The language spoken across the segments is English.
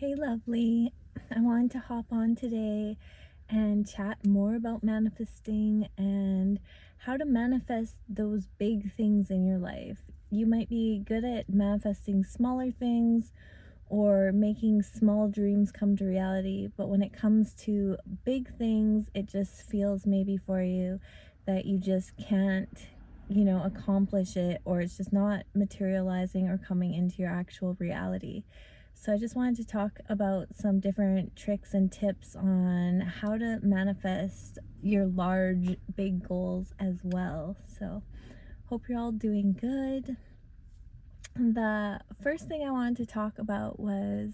Hey, lovely. I wanted to hop on today and chat more about manifesting and how to manifest those big things in your life. You might be good at manifesting smaller things or making small dreams come to reality, but when it comes to big things, it just feels maybe for you that you just can't, accomplish it, or it's just not materializing or coming into your actual reality. So, I just wanted to talk about some different tricks and tips on how to manifest your large, big goals as well. So, hope you're all doing good. The first thing I wanted to talk about was,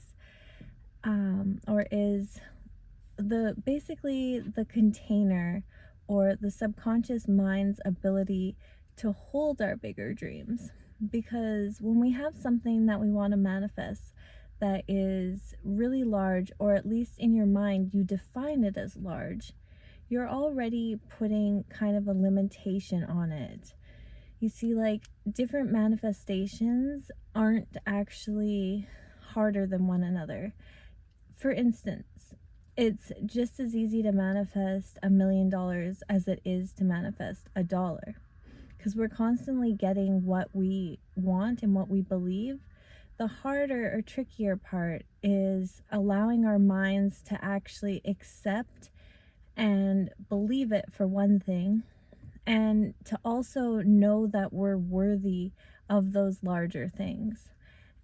or is the basically the container or the subconscious mind's ability to hold our bigger dreams. Because when we have something that we want to manifest that is really large, or at least in your mind you define it as large, you're already putting kind of a limitation on it. You see, like, different manifestations aren't actually harder than one another. For instance, it's just as easy to manifest $1 million as it is to manifest $1, because we're constantly getting what we want and what we believe. The harder or trickier part is allowing our minds to actually accept and believe it, for one thing, and to also know that we're worthy of those larger things,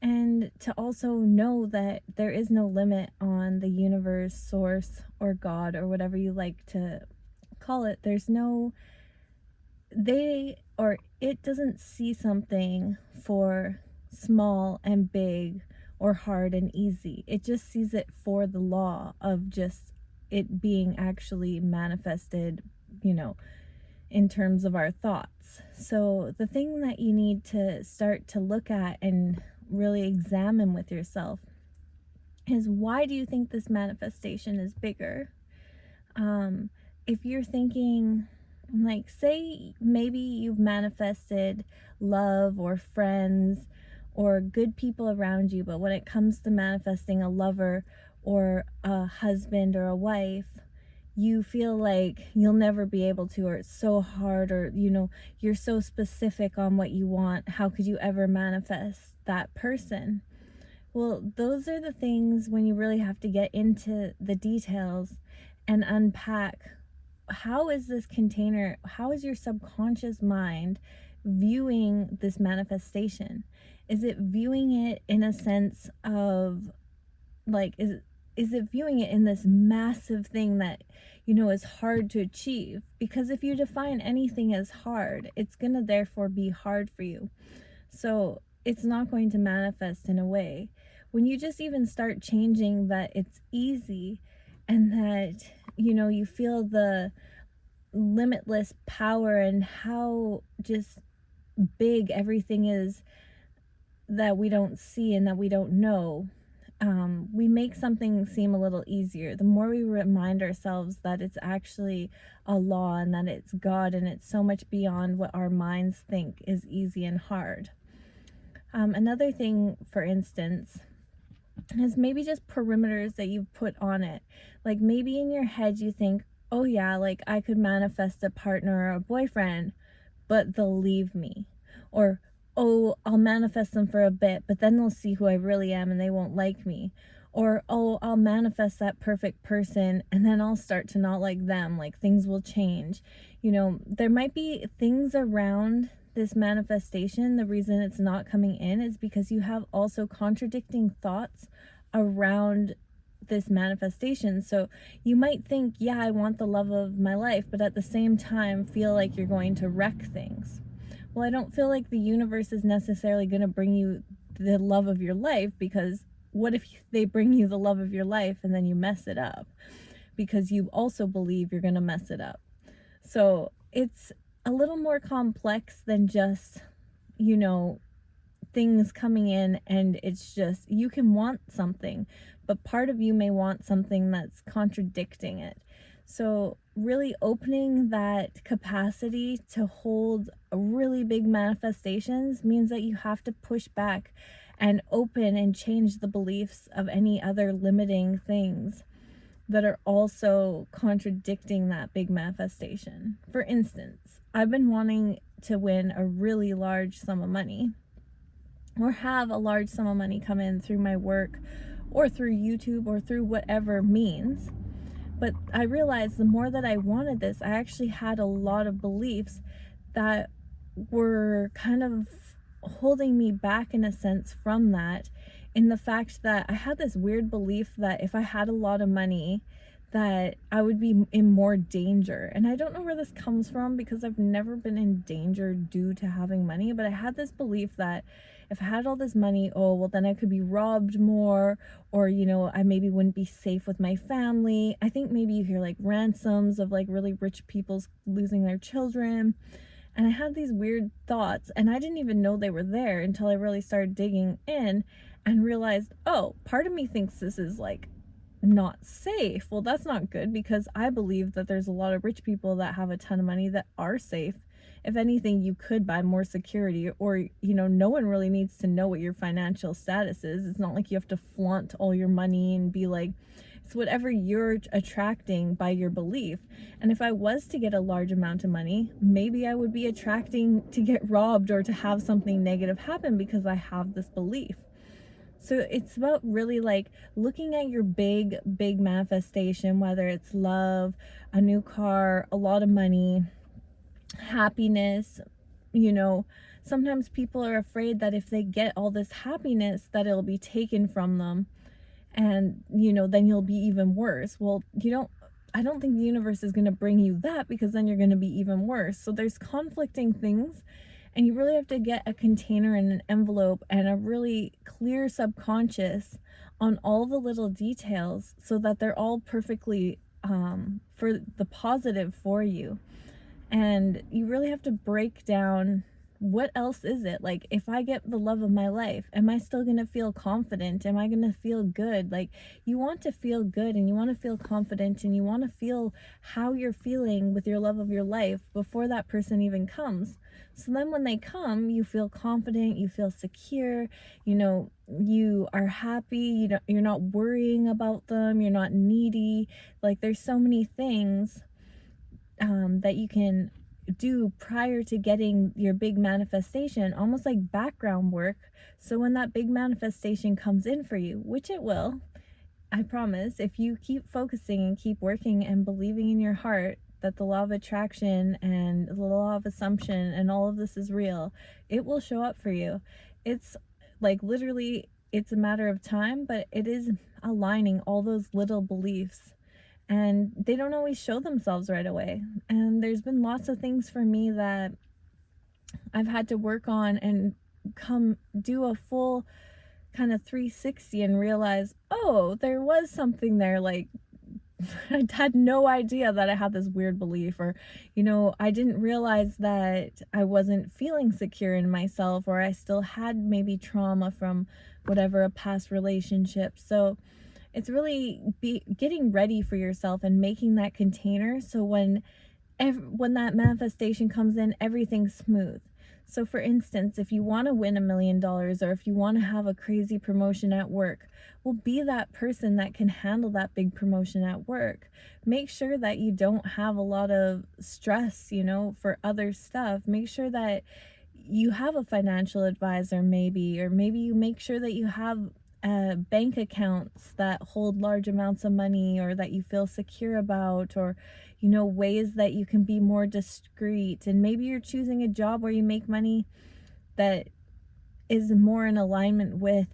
and to also know that there is no limit on the universe, source, or God, or whatever you like to call it. There's no, they or it doesn't see something for small and big or hard and easy. It just sees it for the law of just it being actually manifested, you know, in terms of our thoughts. So, the thing that you need to start to look at and really examine with yourself is, why do you think this manifestation is bigger? If you're thinking, like, say maybe you've manifested love or friends or good people around you, but when it comes to manifesting a lover or a husband or a wife, you feel like you'll never be able to, or it's so hard, or you're so specific on what you want. How could you ever manifest that person? Well, those are the things when you really have to get into the details and unpack, how is this container, how is your subconscious mind viewing this manifestation? Is it viewing it in a sense of, like, is it viewing it in this massive thing that is hard to achieve? Because if you define anything as hard, it's going to therefore be hard for you. So it's not going to manifest in a way. When you just even start changing that it's easy, and that you feel the limitless power and how just big everything is that we don't see and that we don't know, we make something seem a little easier. The more we remind ourselves that it's actually a law and that it's God and it's so much beyond what our minds think is easy and hard. Another thing, for instance, is maybe just perimeters that you've put on it. Like, maybe in your head you think, oh yeah, like, I could manifest a partner or a boyfriend, but they'll leave me. Or, oh, I'll manifest them for a bit, but then they'll see who I really am and they won't like me. Or, oh, I'll manifest that perfect person and then I'll start to not like them, like things will change. There might be things around this manifestation. The reason it's not coming in is because you have also contradicting thoughts around this manifestation. So you might think, yeah, I want the love of my life, but at the same time feel like you're going to wreck things. Well, I don't feel like the universe is necessarily going to bring you the love of your life, because what if they bring you the love of your life and then you mess it up because you also believe you're going to mess it up? So it's a little more complex than just, things coming in, and it's just, you can want something, but part of you may want something that's contradicting it. So really opening that capacity to hold really big manifestations means that you have to push back and open and change the beliefs of any other limiting things that are also contradicting that big manifestation. For instance, I've been wanting to win a really large sum of money, or have a large sum of money come in through my work or through YouTube or through whatever means. But I realized the more that I wanted this, I actually had a lot of beliefs that were kind of holding me back in a sense from that, in the fact that I had this weird belief that if I had a lot of money, that I would be in more danger. And I don't know where this comes from, because I've never been in danger due to having money, but I had this belief that if I had all this money, oh, well, then I could be robbed more, or, you know, I maybe wouldn't be safe with my family. I think maybe you hear like ransoms of like really rich people's losing their children. And I had these weird thoughts, and I didn't even know they were there until I really started digging in and realized, oh, part of me thinks this is like not safe. Well, that's not good, because I believe that there's a lot of rich people that have a ton of money that are safe. If anything, you could buy more security, or, you know, no one really needs to know what your financial status is. It's not like you have to flaunt all your money and be like, it's whatever you're attracting by your belief. And if I was to get a large amount of money, maybe I would be attracting to get robbed or to have something negative happen, because I have this belief. So it's about really like looking at your big manifestation, whether it's love, a new car, a lot of money, happiness. You know, sometimes people are afraid that if they get all this happiness, that it'll be taken from them, and, you know, then you'll be even worse. Well, I don't think the universe is going to bring you that, because then you're going to be even worse. So there's conflicting things, and you really have to get a container and an envelope and a really clear subconscious on all the little details, so that they're all perfectly for the positive for you. And you really have to break down, what else is it? Like, if I get the love of my life, am I still going to feel confident? Am I going to feel good? Like, you want to feel good, and you want to feel confident, and you want to feel how you're feeling with your love of your life before that person even comes. So then when they come, you feel confident, you feel secure, you know, you are happy, you're not worrying about them, you're not needy. Like, there's so many things that you can do prior to getting your big manifestation, almost like background work. So when that big manifestation comes in for you, which it will, I promise, if you keep focusing and keep working and believing in your heart that the law of attraction and the law of assumption and all of this is real, it will show up for you. It's like literally, it's a matter of time, but it is aligning all those little beliefs, and they don't always show themselves right away. And there's been lots of things for me that I've had to work on and come do a full kind of 360 and realize, oh, there was something there. Like, I had no idea that I had this weird belief, or, you know, I didn't realize that I wasn't feeling secure in myself, or I still had maybe trauma from whatever, a past relationship. So it's really getting ready for yourself and making that container, so when that manifestation comes in, everything's smooth. So for instance, if you want to win $1 million, or if you want to have a crazy promotion at work, well, be that person that can handle that big promotion at work. Make sure that you don't have a lot of stress, you know, for other stuff. Make sure that you have a financial advisor, maybe, or maybe you make sure that you have bank accounts that hold large amounts of money, or that you feel secure about, or, you know, ways that you can be more discreet. And maybe you're choosing a job where you make money that is more in alignment with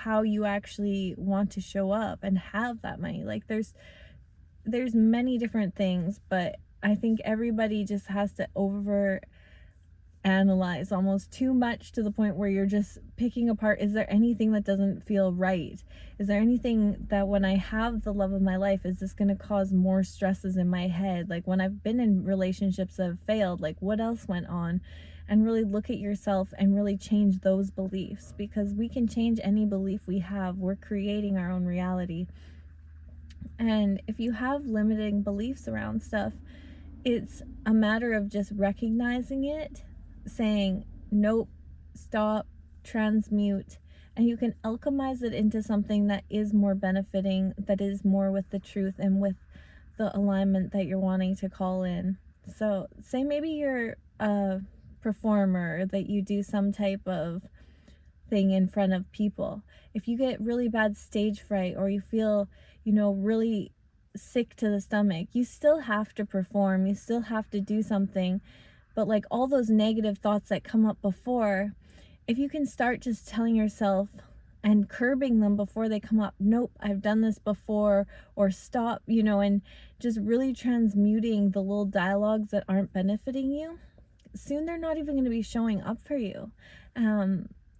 how you actually want to show up and have that money. Like, there's many different things, but I think everybody just has to analyze almost too much, to the point where you're just picking apart, is there anything that doesn't feel right? Is there anything that, when I have the love of my life, is this going to cause more stresses in my head? Like, when I've been in relationships that have failed, like, what else went on? And really look at yourself and really change those beliefs, because we can change any belief we have. We're creating our own reality. And if you have limiting beliefs around stuff, it's a matter of just recognizing it, saying, nope, stop, transmute, and you can alchemize it into something that is more benefiting, that is more with the truth and with the alignment that you're wanting to call in. So say maybe you're a performer, that you do some type of thing in front of people. If you get really bad stage fright, or you feel, really sick to the stomach, you still have to perform, you still have to do something. But like all those negative thoughts that come up before, if you can start just telling yourself and curbing them before they come up, nope, I've done this before, or stop, and just really transmuting the little dialogues that aren't benefiting you, soon they're not even going to be showing up for you.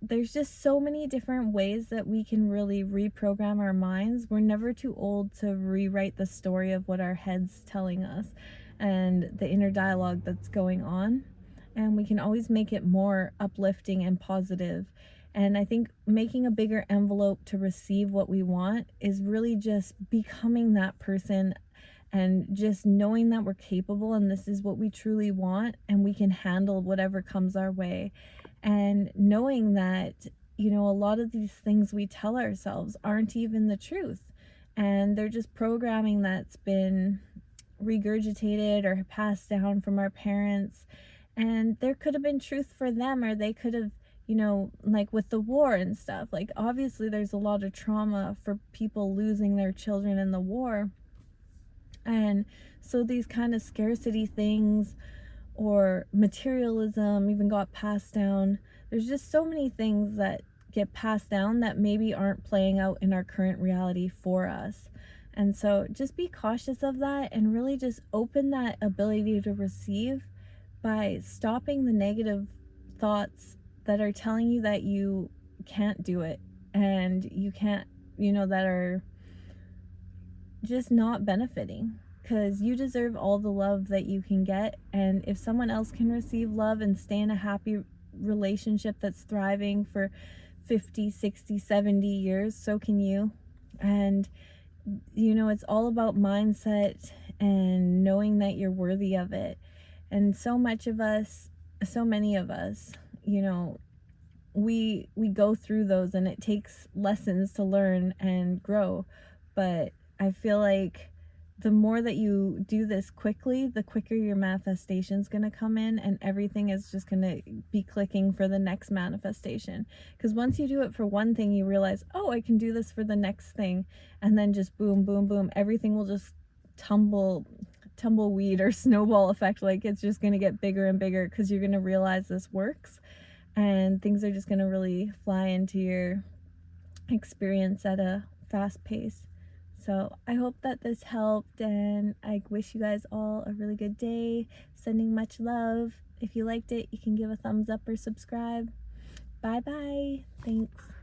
There's just so many different ways that we can really reprogram our minds. We're never too old to rewrite the story of what our head's telling us and the inner dialogue that's going on. And we can always make it more uplifting and positive. And I think making a bigger envelope to receive what we want is really just becoming that person, and just knowing that we're capable and this is what we truly want, and we can handle whatever comes our way. And knowing that, a lot of these things we tell ourselves aren't even the truth, and they're just programming that's been regurgitated or passed down from our parents. And there could have been truth for them, or they could have, like with the war and stuff, like obviously there's a lot of trauma for people losing their children in the war. And so these kind of scarcity things, or materialism, even got passed down. There's just so many things that get passed down that maybe aren't playing out in our current reality for us. And so just be cautious of that, and really just open that ability to receive by stopping the negative thoughts that are telling you that you can't do it, and you can't, that are just not benefiting, because you deserve all the love that you can get. And if someone else can receive love and stay in a happy relationship that's thriving for 50, 60, 70 years, so can you. And it's all about mindset and knowing that you're worthy of it. And so many of us, we go through those, and it takes lessons to learn and grow. But I feel like the more that you do this quickly, the quicker your manifestation's going to come in, and everything is just going to be clicking for the next manifestation. Because once you do it for one thing, you realize, oh, I can do this for the next thing. And then just boom, boom, boom, everything will just tumbleweed or snowball effect. Like it's just going to get bigger and bigger, because you're going to realize this works, and things are just going to really fly into your experience at a fast pace. So I hope that this helped, and I wish you guys all a really good day. Sending much love. If you liked it, you can give a thumbs up or subscribe. Bye bye. Thanks.